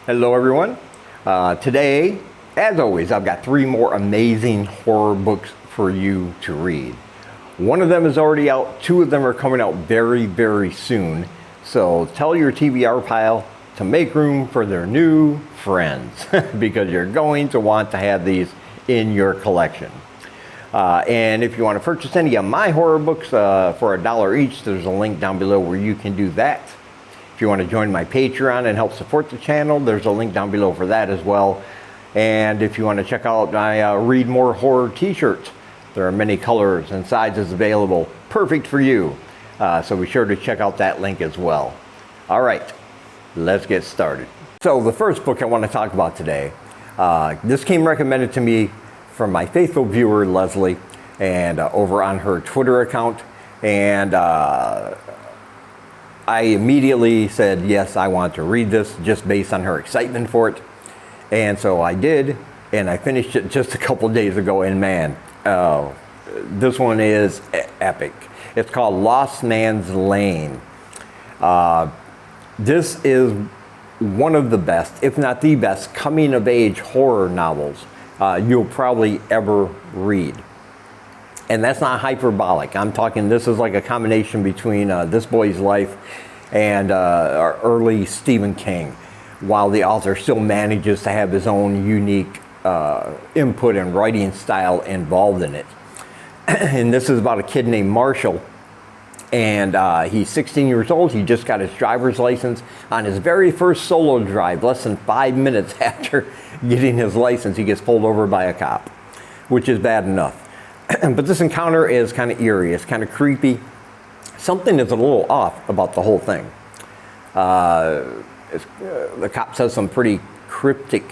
Hello everyone. Today, as always, I've got 3 more amazing horror books for you to read. One of them is already out, 2 of them are coming out very, very soon. So tell your TBR pile to make room for their new friends because you're going to want to have these in your collection. And if you want to purchase any of my horror books for $1 each, there's a link down below where you can do that. If you want to join my Patreon and help support the channel, there's a link down below for that as well. And if you want to check out my Read More Horror t-shirts, there are many colors and sizes available, perfect for you. So be sure to check out that link as well. All right, let's get started. So the first book I want to talk about today, this came recommended to me from my faithful viewer, Leslie, and over on her Twitter account. And I immediately said, yes, I want to read this just based on her excitement for it. And so I did, and I finished it just a couple days ago, and man, this one is epic. It's called Lost Man's Lane. This is one of the best, if not the best, coming-of-age horror novels you'll probably ever read. And that's not hyperbolic. I'm talking, this is like a combination between this boy's life and our early Stephen King, while the author still manages to have his own unique input and writing style involved in it. And this is about a kid named Marshall, and he's 16 years old. He just got his driver's license. On his very first solo drive, less than 5 minutes after getting his license, he gets pulled over by a cop, which is bad enough. But this encounter is kind of eerie. It's kind of creepy. Something is a little off about the whole thing. The cop says some pretty cryptic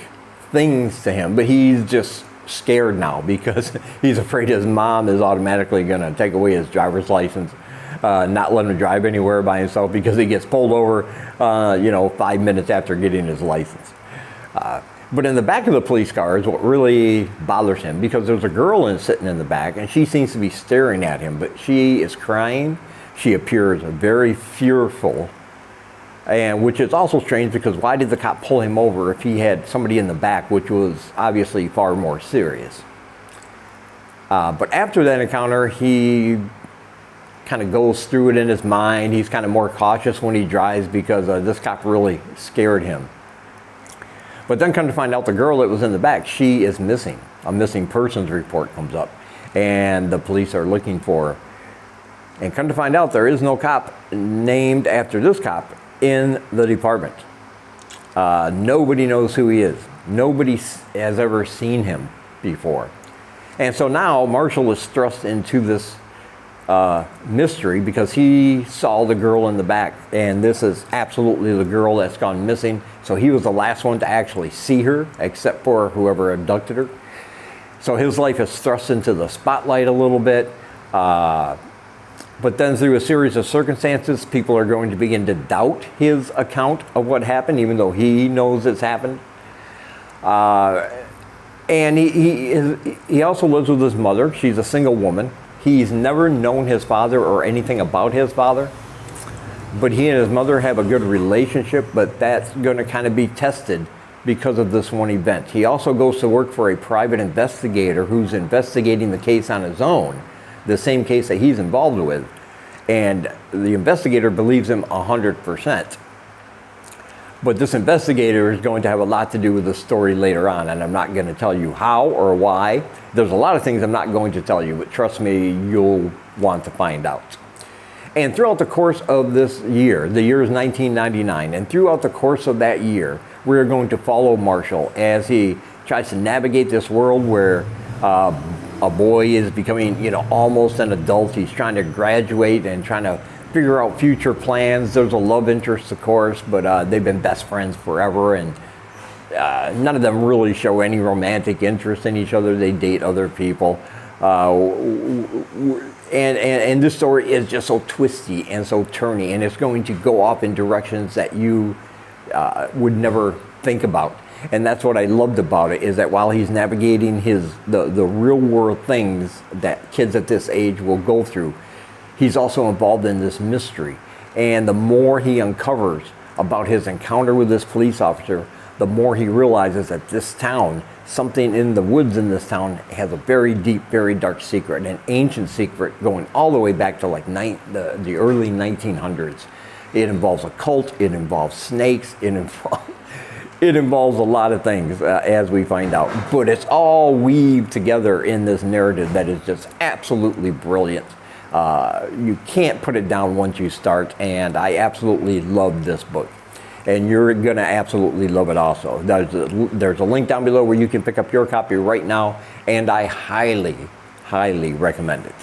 things to him, but he's just scared now because he's afraid his mom is automatically going to take away his driver's license, not let him drive anywhere by himself because he gets pulled over, 5 minutes after getting his license. But in the back of the police car is what really bothers him, because there's a girl sitting in the back, and she seems to be staring at him, but she is crying. She appears very fearful, and which is also strange because why did the cop pull him over if he had somebody in the back, which was obviously far more serious? But after that encounter, he kind of goes through it in his mind. He's kind of more cautious when he drives because this cop really scared him. But then come to find out the girl that was in the back, she is missing. A missing persons report comes up, and the police are looking for her. And come to find out there is no cop named after this cop in the department. Nobody knows who he is. Nobody has ever seen him before. And so now Marshall is thrust into this mystery because he saw the girl in the back, and this is absolutely the girl that's gone missing. So he was the last one to actually see her, except for whoever abducted her. So his life is thrust into the spotlight a little bit. But then through a series of circumstances, people are going to begin to doubt his account of what happened, even though he knows it's happened. And he also lives with his mother. She's a single woman. He's never known his father or anything about his father. But he and his mother have a good relationship, but that's going to kind of be tested because of this one event. He also goes to work for a private investigator who's investigating the case on his own, the same case that he's involved with. And the investigator believes him 100%. But this investigator is going to have a lot to do with the story later on, and I'm not going to tell you how or why. There's a lot of things I'm not going to tell you, but trust me, you'll want to find out. And throughout the course of this year, the year is 1999, and throughout the course of that year, we're going to follow Marshall as he tries to navigate this world where a boy is becoming, almost an adult. He's trying to graduate and trying to figure out future plans. There's a love interest, of course, but they've been best friends forever, and none of them really show any romantic interest in each other. They date other people. And this story is just so twisty and so turny, and it's going to go off in directions that you would never think about. And that's what I loved about it, is that while he's navigating the real world things that kids at this age will go through, he's also involved in this mystery. And the more he uncovers about his encounter with this police officer, the more he realizes that this town, something in the woods in this town, has a very deep, very dark secret, an ancient secret going all the way back to like the early 1900s. It involves a cult, it involves snakes, it involves a lot of things, as we find out. But it's all weaved together in this narrative that is just absolutely brilliant. You can't put it down once you start, and I absolutely love this book. And you're going to absolutely love it also. There's a link down below where you can pick up your copy right now, and I highly, highly recommend it.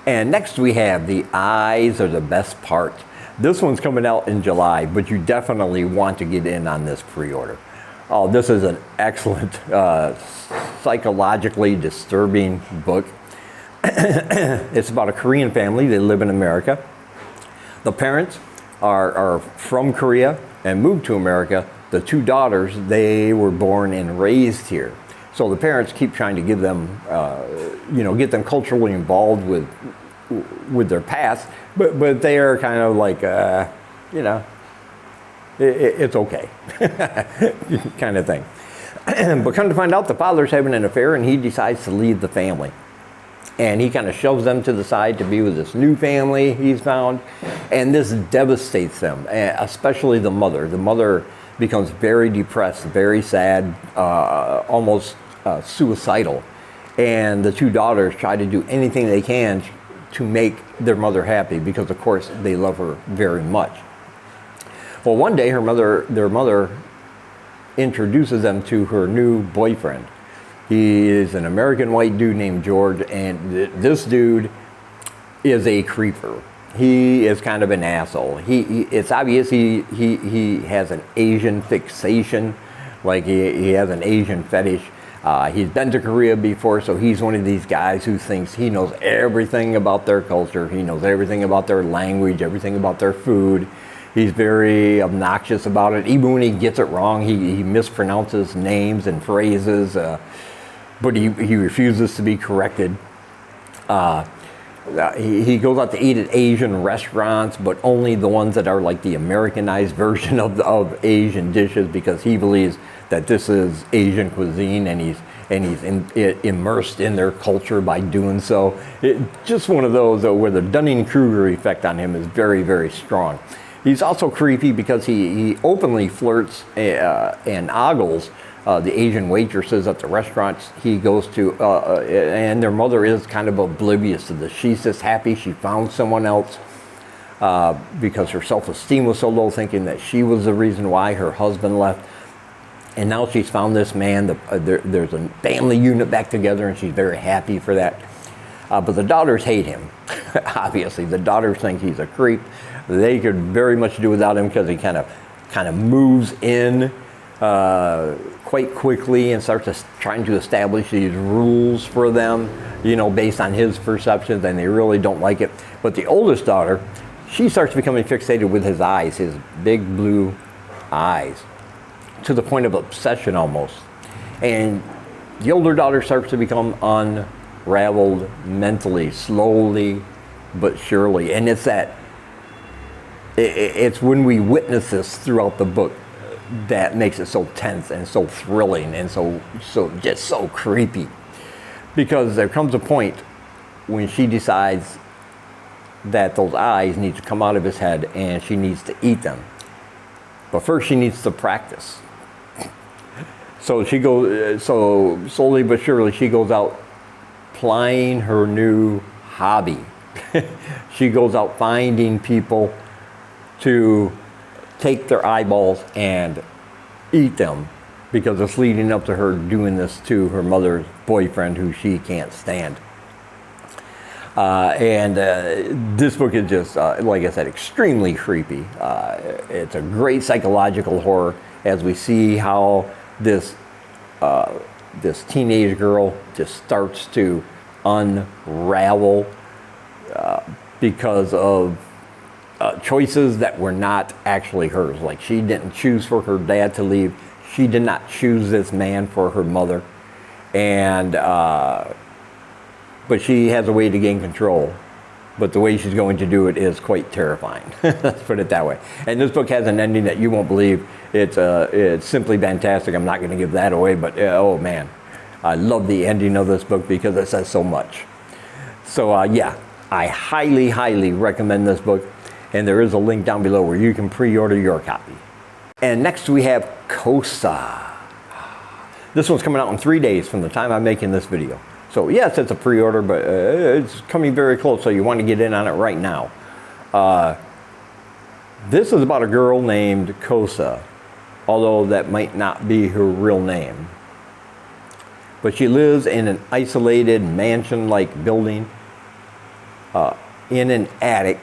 And next we have The Eyes Are the Best Part. This one's coming out in July, but you definitely want to get in on this pre-order. Oh, this is an excellent, psychologically disturbing book. It's about a Korean family. They live in America. The parents are from Korea and moved to America. The two daughters, they were born and raised here. So the parents keep trying to give them, get them culturally involved with their past, but they are kind of like, it's okay, kind of thing. But come to find out, the father's having an affair, and he decides to leave the family. And he kind of shoves them to the side to be with this new family he's found. And this devastates them, especially the mother. The mother becomes very depressed, very sad, almost suicidal. And the two daughters try to do anything they can to make their mother happy, because of course they love her very much. Well, one day their mother introduces them to her new boyfriend. He is an American white dude named George, and this dude is a creeper. He is kind of an asshole. It's obvious he has an Asian fixation, like he has an Asian fetish. He's been to Korea before, so he's one of these guys who thinks he knows everything about their culture. He knows everything about their language, everything about their food. He's very obnoxious about it. Even when he gets it wrong, he mispronounces names and phrases. But he refuses to be corrected. He goes out to eat at Asian restaurants, but only the ones that are like the Americanized version of Asian dishes, because he believes that this is Asian cuisine, and he's immersed in their culture by doing so. Just one of those where the Dunning-Kruger effect on him is very, very strong. He's also creepy because he openly flirts and ogles the Asian waitresses at the restaurants he goes to, and their mother is kind of oblivious to this. She's just happy she found someone else, because her self-esteem was so low, thinking that she was the reason why her husband left. And now she's found this man. There's a family unit back together, and she's very happy for that. But the daughters hate him. Obviously, the daughters think he's a creep. They could very much do without him, because he kind of moves in quite quickly and starts trying to establish these rules for them, based on his perceptions, and they really don't like it. But the oldest daughter, she starts becoming fixated with his eyes, his big blue eyes, to the point of obsession almost. And the older daughter starts to become unraveled mentally, slowly but surely. And it's when we witness this throughout the book that makes it so tense and so thrilling and so just so creepy. Because there comes a point when she decides that those eyes need to come out of his head, and she needs to eat them. But first she needs to practice. So she goes, so slowly but surely she goes out plying her new hobby. She goes out finding people to take their eyeballs and eat them, because it's leading up to her doing this to her mother's boyfriend, who she can't stand. This book is just, like I said, extremely creepy. It's a great psychological horror, as we see how this teenage girl just starts to unravel because of choices that were not actually hers. Like, she didn't choose for her dad to leave. She did not choose this man for her mother. And but she has a way to gain control but the way she's going to do it is quite terrifying. Let's put it that way. And this book has an ending that you won't believe. It's simply fantastic. I'm not going to give that away, but oh man, I love the ending of this book because it says so much. So yeah, I highly, highly recommend this book. And there is a link down below where you can pre-order your copy. And next we have Kosa. This one's coming out in 3 days from the time I'm making this video. So yes, it's a pre-order, but it's coming very close, so you want to get in on it right now. This is about a girl named Kosa, although that might not be her real name. But she lives in an isolated mansion-like building in an attic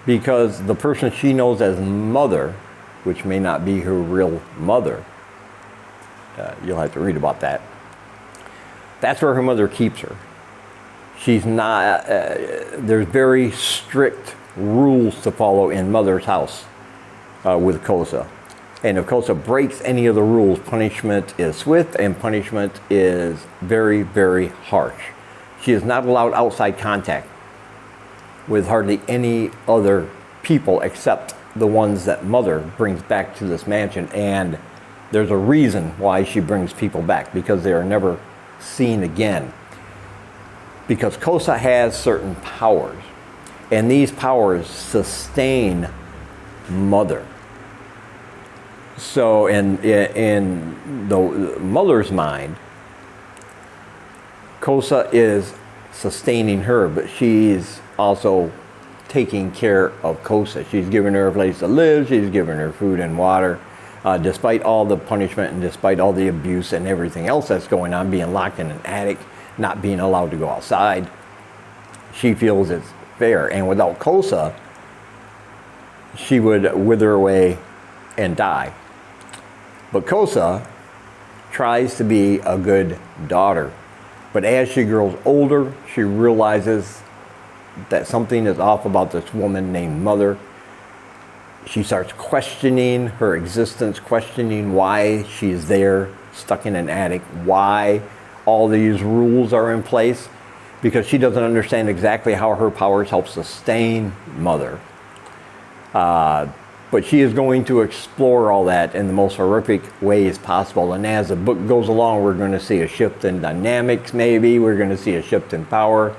because the person she knows as mother, which may not be her real mother, you'll have to read about that. That's where her mother keeps her. She's not, there's very strict rules to follow in mother's house with Kosa. And if Kosa breaks any of the rules, punishment is swift and punishment is very, very harsh. She is not allowed outside contact with hardly any other people except the ones that mother brings back to this mansion. And there's a reason why she brings people back, because they are never seen again. Because Kosa has certain powers, and these powers sustain mother. So in the mother's mind, Kosa is sustaining her, but she's also taking care of Kosa. She's giving her a place to live, she's giving her food and water. Despite all the punishment and despite all the abuse and everything else that's going on, being locked in an attic, not being allowed to go outside, she feels it's fair. And without Kosa, she would wither away and die. But Kosa tries to be a good daughter. But as she grows older, she realizes that something is off about this woman named Mother. She starts questioning her existence, questioning why she's there, stuck in an attic, why all these rules are in place, because she doesn't understand exactly how her powers help sustain Mother. But she is going to explore all that in the most horrific ways possible. And as the book goes along, we're going to see a shift in dynamics, maybe. We're going to see a shift in power,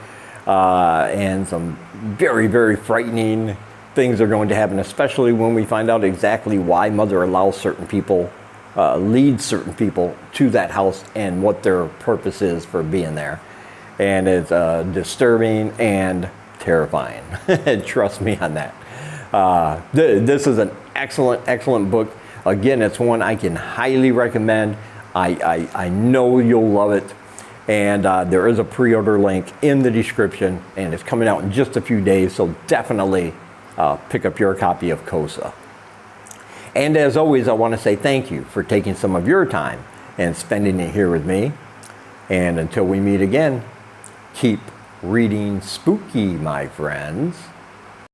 and some very, very frightening things are going to happen, especially when we find out exactly why Mother allows certain people, leads certain people to that house and what their purpose is for being there. And it's disturbing and terrifying. Trust me on that. This is an excellent, excellent book. Again, it's one I can highly recommend. I know you'll love it. And there is a pre-order link in the description, and it's coming out in just a few days, so definitely pick up your copy of Kosa. And as always, I want to say thank you for taking some of your time and spending it here with me. And until we meet again, keep reading spooky, my friends.